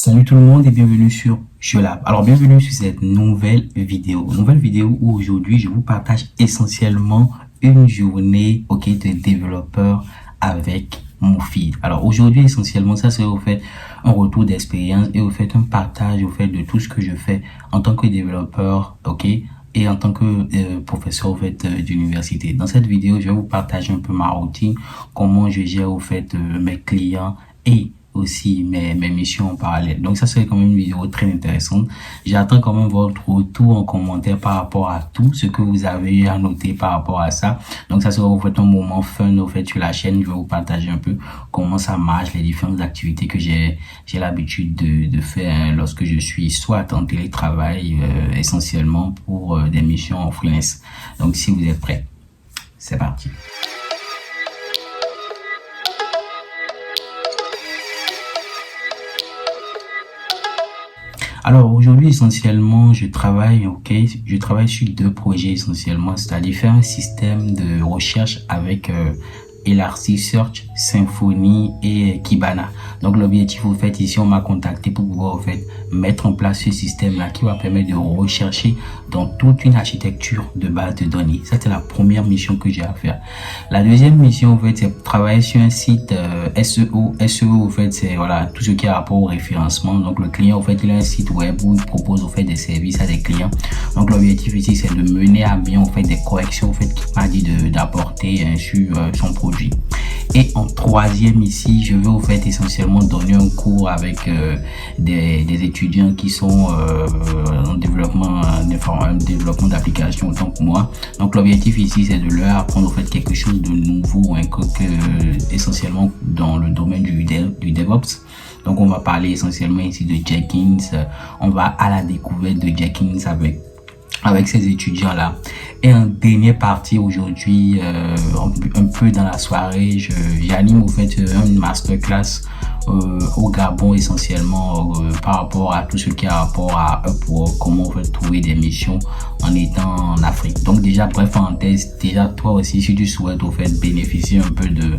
Salut tout le monde et bienvenue sur Jolab. Alors bienvenue sur cette nouvelle vidéo. Où aujourd'hui je vous partage essentiellement une journée de développeur avec Moufid. Alors aujourd'hui essentiellement ça serait au fait un retour d'expérience et au fait un partage au fait de tout ce que je fais en tant que développeur, et en tant que professeur au fait d'université. Dans cette vidéo, je vais vous partager un peu ma routine, comment je gère au fait mes clients et aussi mes missions en parallèle. Donc ça serait quand même une vidéo très intéressante. J'attends quand même votre retour en commentaire par rapport à tout ce que vous avez à noter par rapport à ça. Donc ça sera au fait un moment fun au fait sur la chaîne. Je vais vous partager un peu comment ça marche, les différentes activités que j'ai l'habitude de faire lorsque je suis soit en télétravail essentiellement pour des missions en freelance. Donc si vous êtes prêts, c'est parti. Alors aujourd'hui essentiellement je travaille sur deux projets essentiellement, c'est-à-dire faire un système de recherche avec Elasticsearch, Symfony et Kibana. Donc l'objectif au fait ici on m'a contacté pour pouvoir au fait mettre en place ce système là qui va permettre de rechercher dans toute une architecture de base de données. Ça c'est la première mission que j'ai à faire. La deuxième mission au fait c'est travailler sur un site SEO. SEO au fait c'est tout ce qui a rapport au référencement. Donc le client au fait il a un site web où il propose au fait des services à des clients. Donc l'objectif ici c'est de mener à bien au fait des corrections au fait qu'il m'a dit d'apporter sur son produit. Et en troisième ici, je vais au fait essentiellement donner un cours avec des étudiants qui sont en développement d'application autant que moi. Donc l'objectif ici c'est de leur apprendre au fait quelque chose de nouveau, essentiellement dans le domaine du DevOps. Donc on va parler essentiellement ici de Jenkins. On va à la découverte de Jenkins avec ces étudiants là. Et en dernière partie aujourd'hui, un peu dans la soirée, j'anime au fait une masterclass au Gabon essentiellement par rapport à tout ce qui a rapport à Upwork, comment on fait trouver des missions en étant en Afrique. Donc déjà bref parenthèse, déjà toi aussi si tu souhaites au fait bénéficier un peu de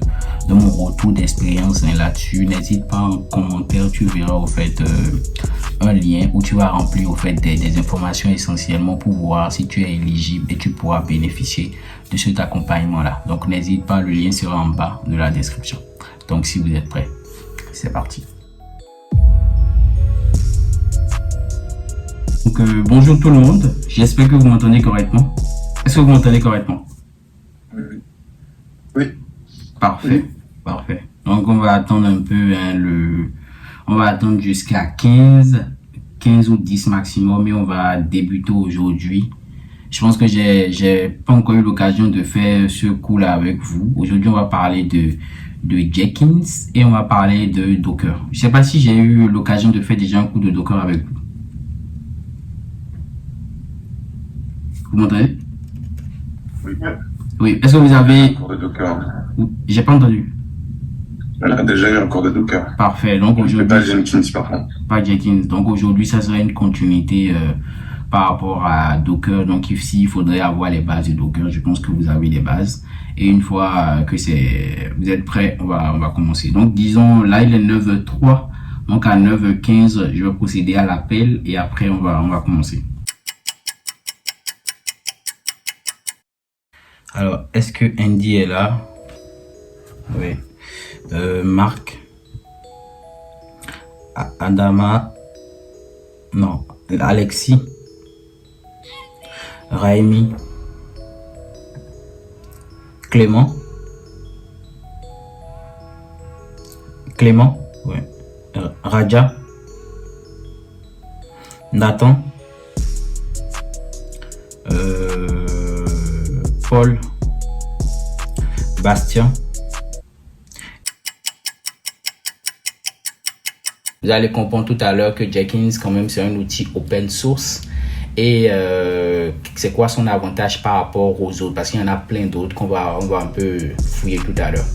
mon retour d'expérience là-dessus, n'hésite pas en commentaire, tu verras au fait un lien où tu vas remplir au fait des informations essentiellement pour voir si tu es éligible et tu pourras bénéficier de cet accompagnement là. Donc n'hésite pas, le lien sera en bas de la description. Donc si vous êtes prêts, c'est parti. Donc bonjour tout le monde, j'espère que vous m'entendez correctement. Est-ce que vous m'entendez correctement? Oui. Parfait, parfait. Donc on va attendre un peu on va attendre jusqu'à 15 ou 10 maximum et on va débuter aujourd'hui. Je pense que j'ai pas encore eu l'occasion de faire ce cours là avec vous. Aujourd'hui on va parler de Jenkins et on va parler de Docker. Je sais pas si j'ai eu l'occasion de faire déjà un cours de Docker avec vous. Vous m'entendez? Oui. Oui. Est-ce que vous avez un cours de Docker? J'ai pas entendu. Elle a déjà eu un cours de Docker. Parfait. Donc aujourd'hui, pas Jenkins par contre. Pas Jenkins. Donc aujourd'hui, ça serait une continuité par rapport à Docker. Donc ici, il faudrait avoir les bases de Docker. Je pense que vous avez les bases. Et une fois que vous êtes prêts, on va commencer. Donc disons, là il est 9h03. Donc à 9h15, je vais procéder à l'appel et après on va commencer. Alors, est-ce que Andy est là? Oui. Marc, Adama, non, Alexis, Raimi, Clément, ouais. Raja, Nathan, Paul, Bastien. Vous allez comprendre tout à l'heure que Jenkins, quand même, c'est un outil open source. Et c'est quoi son avantage par rapport aux autres? Parce qu'il y en a plein d'autres qu'on va un peu fouiller tout à l'heure.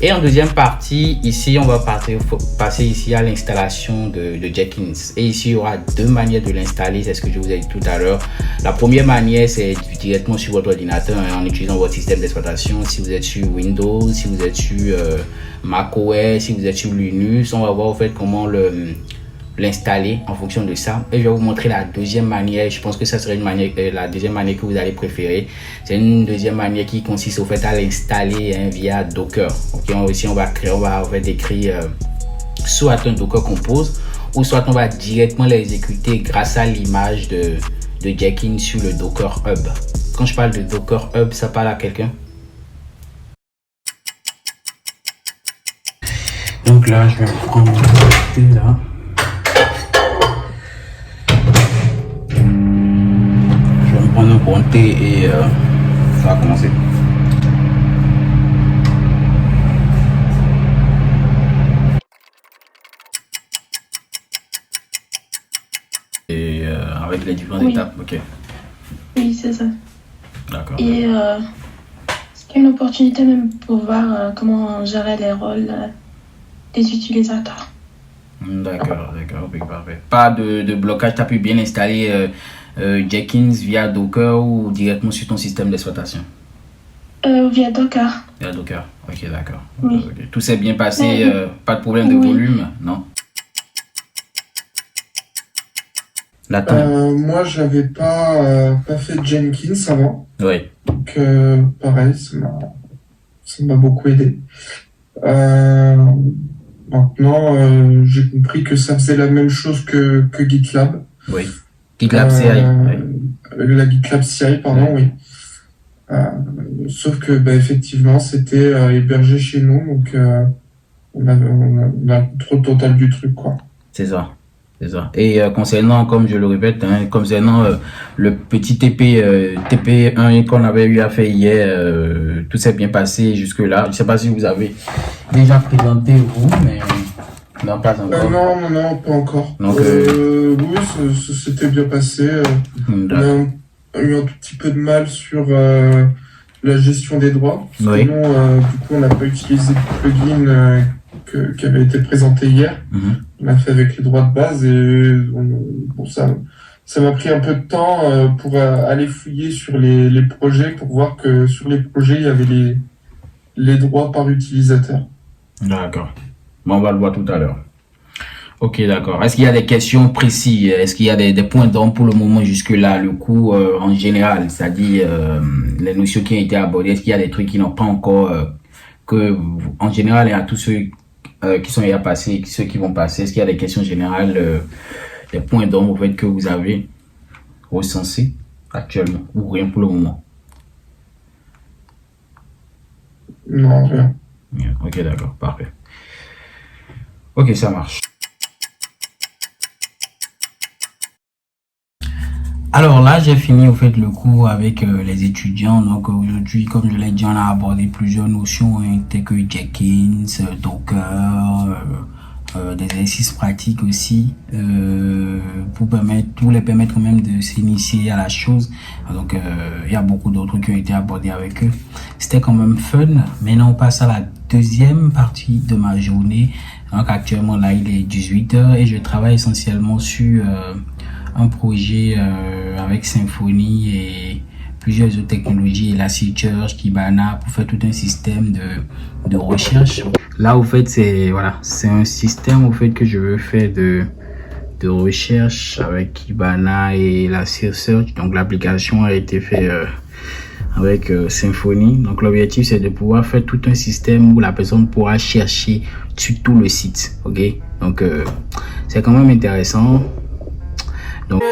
Et en deuxième partie, ici, on va passer ici à l'installation de Jenkins. Et ici, il y aura deux manières de l'installer. C'est ce que je vous ai dit tout à l'heure. La première manière, c'est directement sur votre ordinateur en utilisant votre système d'exploitation. Si vous êtes sur Windows, si vous êtes sur macOS, si vous êtes sur Linux, on va voir en fait comment l'installer en fonction de ça. Et je vais vous montrer la deuxième manière. Je pense que ça serait la deuxième manière que vous allez préférer. C'est une deuxième manière qui consiste au fait à l'installer via Docker. Ok, ici on va décrire soit un Docker Compose ou soit on va directement l'exécuter grâce à l'image de Jenkins sur le Docker Hub. Quand je parle de Docker Hub, ça parle à quelqu'un? Donc là, je vais prendre mon thé là. Je vais me prendre un bon thé et ça va commencer. Et avec les différentes étapes, ok. Oui, c'est ça. D'accord. Et c'est une opportunité même pour voir comment gérer les rôles des utilisateurs. D'accord, oui, parfait. Pas de blocage, tu as pu bien installer Jenkins via Docker ou directement sur ton système d'exploitation? Via Docker. Via Docker, ok, d'accord. Oui. Okay. Tout s'est bien passé, pas de problème de volume, non? Moi, j'avais pas fait Jenkins avant. Oui. Donc, pareil, ça m'a beaucoup aidé. Maintenant, j'ai compris que ça faisait la même chose que GitLab. Oui. GitLab CI. La GitLab CI, pardon, oui. Sauf que, effectivement, c'était hébergé chez nous, donc on a un contrôle total du truc, quoi. C'est ça. Et concernant, comme je le répète, concernant le petit TP1 qu'on avait eu à faire hier, tout s'est bien passé jusque-là. Je ne sais pas si vous avez déjà présenté vous, mais non, pas encore. Non, pas encore. Donc, oui, ça s'était bien passé. On a eu un tout petit peu de mal sur la gestion des droits. Oui. Sinon, du coup, on n'a pas utilisé le plugin qui avait été présenté hier. On a fait avec les droits de base et ça m'a pris un peu de temps pour aller fouiller sur les projets pour voir que sur les projets il y avait les droits par utilisateur. D'accord. Bon, on va le voir tout à l'heure. Ok, d'accord. Est-ce qu'il y a des questions précises? Est-ce qu'il y a des points d'ombre pour le moment jusque-là? Le cours en général, c'est-à-dire les notions qui ont été abordées, est-ce qu'il y a des trucs qui n'ont pas encore que en général, il y a tous ceux qui sont déjà passés, ceux qui vont passer, est-ce qu'il y a des questions générales, des points d'ombre en fait, que vous avez recensés actuellement ou rien pour le moment? Non, rien. Ok, d'accord, parfait. Ok, ça marche. Alors là, j'ai fini au fait le cours avec les étudiants. Donc aujourd'hui, comme je l'ai dit, on a abordé plusieurs notions telles que Jenkins, Docker, des exercices pratiques aussi pour les permettre quand même de s'initier à la chose. Donc il y a beaucoup d'autres qui ont été abordés avec eux. C'était quand même fun. Maintenant, on passe à la deuxième partie de ma journée. Donc actuellement là, il est 18h et je travaille essentiellement sur un projet avec Symfony et plusieurs autres technologies, Elasticsearch, Kibana, pour faire tout un système de recherche. Là, au fait, c'est un système au fait que je veux faire de recherche avec Kibana et Elasticsearch. Donc l'application a été faite avec Symfony. Donc l'objectif, c'est de pouvoir faire tout un système où la personne pourra chercher sur tout le site. Ok, donc c'est quand même intéressant. Donc